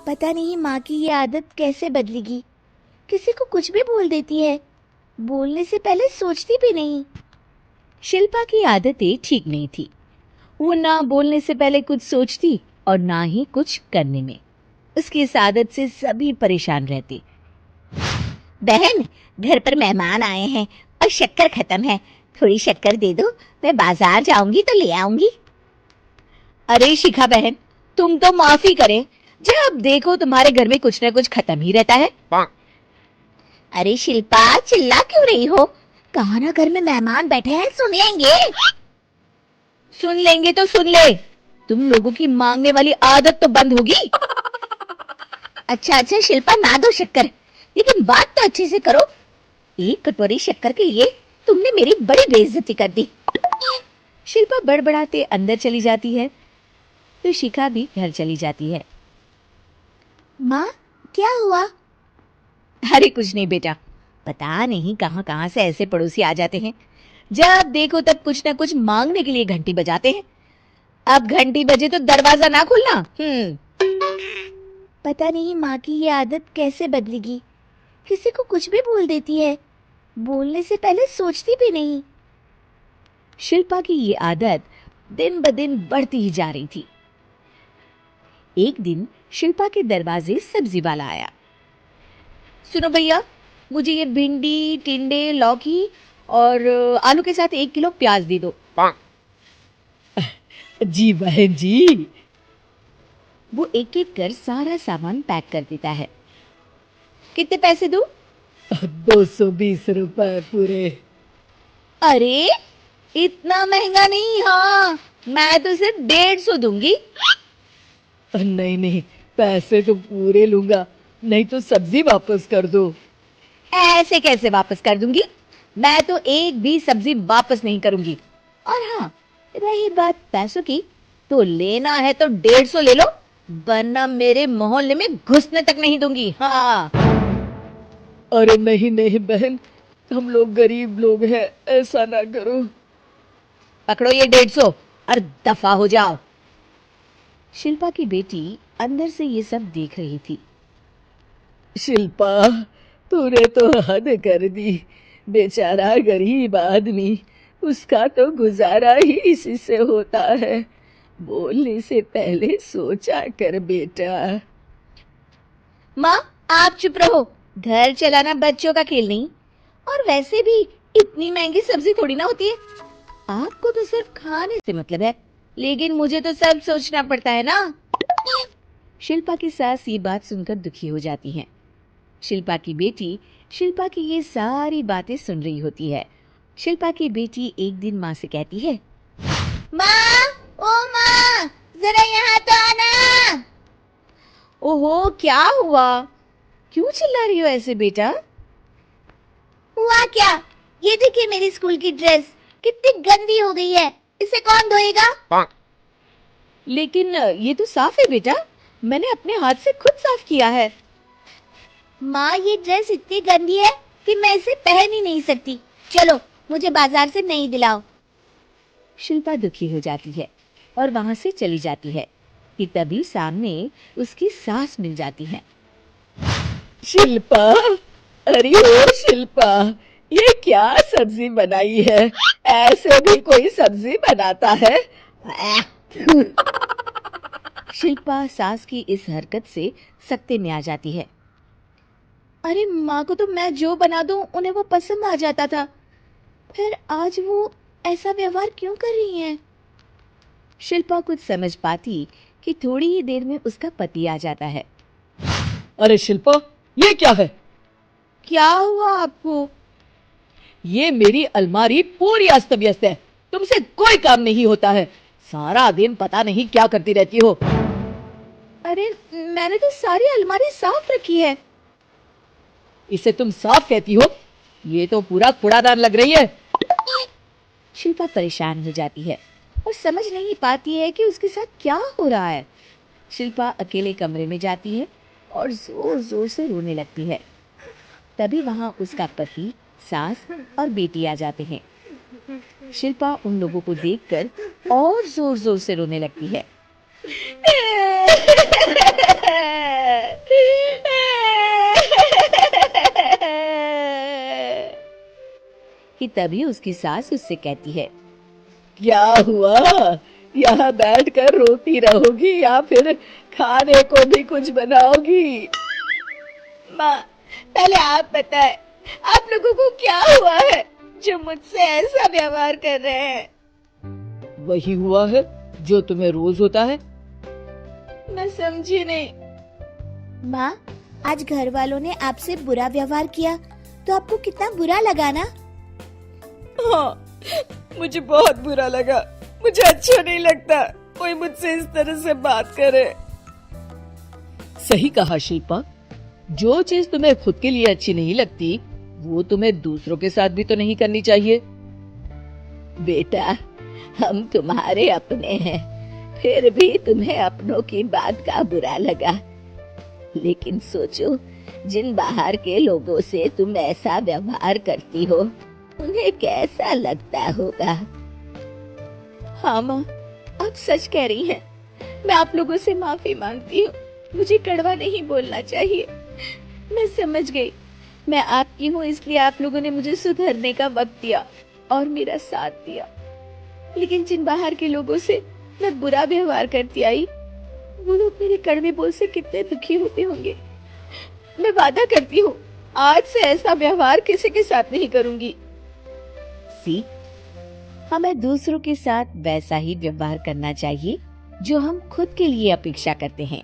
पता नहीं माँ की ये आदत कैसे बदलेगी। किसी को कुछ भी बोल देती है, बोलने से पहले सोचती भी नहीं। शिल्पा की आदतें ठीक नहीं थी। वो ना बोलने से पहले कुछ सोचती और ना ही कुछ करने में। उसकी इस आदत से सभी परेशान रहते। बहन, घर पर मेहमान आए हैं और शक्कर खत्म है, थोड़ी शक्कर दे दो, मैं बाजार जाऊंगी तो ले आऊंगी। अरे शिखा बहन, तुम तो माफी करें, जब देखो तुम्हारे घर में कुछ न कुछ खत्म ही रहता है। अरे शिल्पा, चिल्ला क्यों रही हो? कहा ना घर में मेहमान बैठे हैं, सुन लेंगे। सुन लेंगे तो सुन ले, तुम लोगों की मांगने वाली आदत तो बंद होगी। अच्छा शिल्पा, ना दो शक्कर, लेकिन बात तो अच्छे से करो। एक कटोरी शक्कर के लिए तुमने मेरी बड़ी बेइज्जती कर दी। शिल्पा बड़बड़ाते अंदर चली जाती है तो शिखा भी घर चली जाती है। माँ, क्या हुआ? अरे कुछ नहीं बेटा, पता नहीं कहां कहां से ऐसे पड़ोसी आ जाते हैं, जब देखो तब कुछ ना कुछ मांगने के लिए घंटी बजाते हैं। अब घंटी बजे तो दरवाजा ना खोलना। पता नहीं माँ की ये आदत कैसे बदलेगी। किसी को कुछ भी बोल देती है, बोलने से पहले सोचती भी नहीं। शिल्पा की ये आदत दिन ब दिन बढ़ती ही जा रही थी। एक दिन शिल्पा के दरवाजे सब्जी वाला आया। सुनो भैया, मुझे ये भिंडी, टिंडे, लौकी और आलू के साथ 1 किलो प्याज दे दो। जी बहन जी। वो एक एक कर सारा सामान पैक कर देता है। कितने पैसे दूं? 220 रुपए पूरे। अरे इतना महंगा नहीं, हाँ मैं तो सिर्फ 150 दूंगी। नहीं नहीं, पैसे तो पूरे लूंगा, नहीं तो सब्जी वापस कर दो। ऐसे कैसे वापस कर दूंगी? मैं तो एक भी सब्जी वापस नहीं करूंगी। और हाँ, रही बात पैसों की, तो लेना है तो 150 ले लो, वरना मेरे मोहल्ले में घुसने तक नहीं दूंगी। हाँ। अरे नहीं नहीं बहन, हम लोग गरीब लोग हैं, ऐसा ना करो। पकड़ो ये 150 और दफा हो जाओ। शिल्पा की बेटी अंदर से ये सब देख रही थी। शिल्पा, तूने तो हद कर दी। बेचारा गरीब आदमी, उसका तो गुजारा ही इसी से होता है। बोलने से पहले सोचा कर बेटा। माँ, आप चुप रहो, घर चलाना बच्चों का खेल नहीं, और वैसे भी इतनी महंगी सब्जी थोड़ी ना होती है। आपको तो सिर्फ खाने से मतलब है, लेकिन मुझे तो सब सोचना पड़ता है ना। शिल्पा की सास ये बात सुनकर दुखी हो जाती हैं। शिल्पा की बेटी शिल्पा की ये सारी बातें सुन रही होती है। शिल्पा की बेटी एक दिन माँ से कहती है, माँ, ओ माँ, जरा यहाँ तो आना। ओहो क्या हुआ, क्यों चिल्ला रही हो ऐसे बेटा? हुआ क्या? ये देखिए मेरी स्कूल की ड्रेस कितनी गंदी हो गई है, इसे कौन धोएगा? लेकिन ये तो साफ है बेटा, मैंने अपने हाथ से खुद साफ किया है। माँ, ये ड्रेस इतनी गंदी है कि मैं इसे पहन ही नहीं सकती। चलो, मुझे बाजार से नई दिलाओ। शिल्पा दुखी हो जाती है और वहां से चली जाती है कि तभी सामने उसकी सास मिल जाती है। शिल्पा, अरे ओ शिल्पा, ये क्या सब्जी बनाई है? ऐसे भी कोई सब्जी बनाता है? शिल्पा सास की इस हरकत से सख्ते में आ जाती है। अरे माँ को तो मैं जो बना दूं उन्हें वो पसंद आ जाता था, फिर आज वो ऐसा व्यवहार क्यों कर रही हैं? शिल्पा कुछ समझ पाती कि थोड़ी ही देर में उसका पति आ जाता है। अरे शिल्पा, ये क्या है? क्या हुआ आपको? ये मेरी अलमारी पूरी अस्त व्यस्त है, तुमसे कोई काम नहीं होता है। सारा दिन पता नहीं क्या करती रहती हो। अरे मैंने तो सारी अलमारी साफ रखी है। इसे तुम साफ कहती हो? ये तो पूरा कूड़ादान लग रही है। शिल्पा परेशान हो जाती है और समझ नहीं पाती है कि उसके साथ क्या हो रहा है। शिल्पा अकेले कमरे में जाती है और जोर जोर से रोने लगती है। तभी वहां उसका पति, सास और बेटी आ जाते हैं। शिल्पा उन लोगों को देखकर और जोर जोर से रोने लगती है। कि तभी उसकी सास उससे कहती है, क्या हुआ? यहाँ बैठकर रोती रहोगी या फिर खाने को भी कुछ बनाओगी? माँ, पहले आप बताएं, आप लोगों को क्या हुआ है जो मुझसे ऐसा व्यवहार कर रहे हैं? वही हुआ है जो तुम्हें रोज होता है। मैं समझी नहीं। माँ, आज घर वालों ने आपसे बुरा व्यवहार किया तो आपको कितना बुरा लगा ना? हाँ, मुझे बहुत बुरा लगा। मुझे अच्छा नहीं लगता कोई मुझसे इस तरह से बात करे। सही कहा शिल्पा, जो चीज तुम्हें खुद के लिए अच्छी नहीं लगती वो तुम्हें दूसरों के साथ भी तो नहीं करनी चाहिए। बेटा, हम तुम्हारे अपने हैं, फिर भी तुम्हें अपनों की बात का बुरा लगा। लेकिन सोचो, जिन बाहर के लोगों से तुम ऐसा व्यवहार करती हो, उन्हें कैसा लगता होगा। हाँ माँ, आप सच कह रही हैं। मैं आप लोगों से माफी मांगती हूँ। मुझे कड़वा नहीं बोलना चाहिए। मैं समझ गई। मैं आपकी हूँ, इसलिए आप लोगों ने मुझे सुधरने का वक्त दिया और मेरा साथ दिया। लेकिन जिन बाहर के लोगों से मैं बुरा व्यवहार करती आई, वो लोग मेरे कड़वे बोल से कितने दुखी होते होंगे। मैं वादा करती हूँ, आज से ऐसा व्यवहार किसी के साथ नहीं करूंगी। सी, हमें दूसरों के साथ वैसा ही व्यवहार करना चाहिए जो हम खुद के लिए अपेक्षा करते हैं।